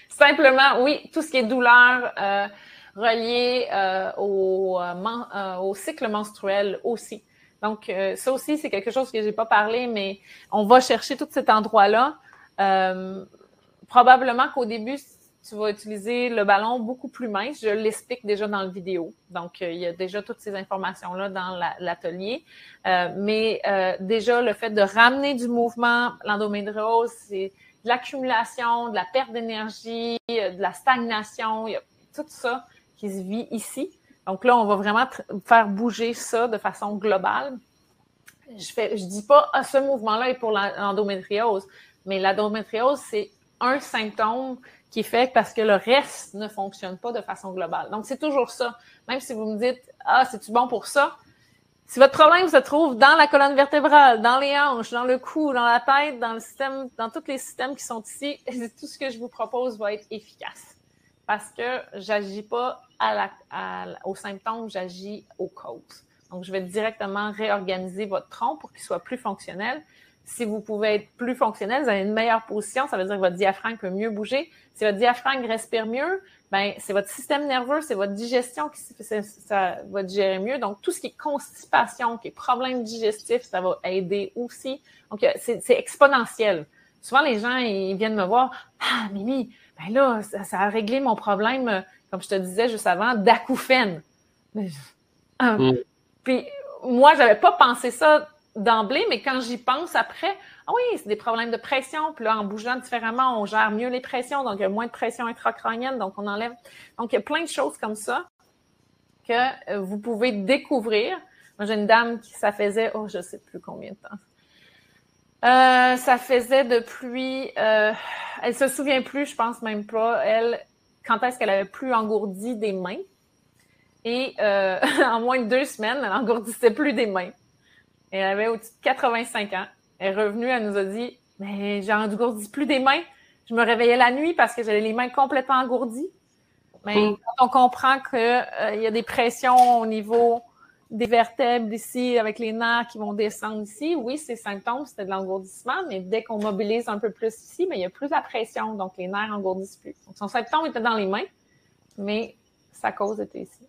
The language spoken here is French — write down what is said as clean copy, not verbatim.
Simplement, oui, tout ce qui est douleur reliée au cycle menstruel aussi. Donc, ça aussi, c'est quelque chose que j'ai pas parlé, mais on va chercher tout cet endroit-là. Probablement qu'au début, tu vas utiliser le ballon beaucoup plus mince. Je l'explique déjà dans la vidéo. Donc, il y a déjà toutes ces informations-là dans l'atelier. Mais déjà, le fait de ramener du mouvement, l'endométriose, c'est de l'accumulation, de la perte d'énergie, de la stagnation. Il y a tout ça qui se vit ici. Donc là, on va vraiment faire bouger ça de façon globale. Je dis pas, ce mouvement-là est pour l'endométriose, mais l'endométriose, c'est un symptôme qui est fait parce que le reste ne fonctionne pas de façon globale. Donc, c'est toujours ça. Même si vous me dites, c'est-tu bon pour ça? Si votre problème se trouve dans la colonne vertébrale, dans les hanches, dans le cou, dans la tête, dans le système, dans tous les systèmes qui sont ici, tout ce que je vous propose va être efficace. Parce que j'agis pas aux symptômes, j'agis aux causes. Donc, je vais directement réorganiser votre tronc pour qu'il soit plus fonctionnel. Si vous pouvez être plus fonctionnel, vous avez une meilleure position, ça veut dire que votre diaphragme peut mieux bouger. Si votre diaphragme respire mieux, ben c'est votre système nerveux, c'est votre digestion qui ça va digérer mieux. Donc, tout ce qui est constipation, qui est problème digestif, ça va aider aussi. Donc, c'est exponentiel. Souvent, les gens, ils viennent me voir, « Ah, Mimi, ben là, ça a réglé mon problème, comme je te disais juste avant, d'acouphènes. » Puis, moi, j'avais pas pensé ça d'emblée, mais quand j'y pense après, oui, c'est des problèmes de pression. Puis là, en bougeant différemment, on gère mieux les pressions. Donc, il y a moins de pression intracrânienne. Donc, on enlève. Donc, il y a plein de choses comme ça que vous pouvez découvrir. Moi, j'ai une dame qui, ça faisait, je sais plus combien de temps. Ça faisait depuis, elle se souvient plus, je pense même pas, elle, quand est-ce qu'elle avait plus engourdi des mains. Et en moins de 2 semaines, elle engourdissait plus des mains. Elle avait au-dessus de 85 ans. Elle est revenue, elle nous a dit « Mais j'engourdis plus des mains. Je me réveillais la nuit parce que j'avais les mains complètement engourdies. » Mais quand on comprend qu'il y a des pressions au niveau des vertèbres ici, avec les nerfs qui vont descendre ici, oui, ces symptômes, c'était de l'engourdissement, mais dès qu'on mobilise un peu plus ici, mais il y a plus la pression, donc les nerfs engourdissent plus. Donc, son symptôme était dans les mains, mais sa cause était ici.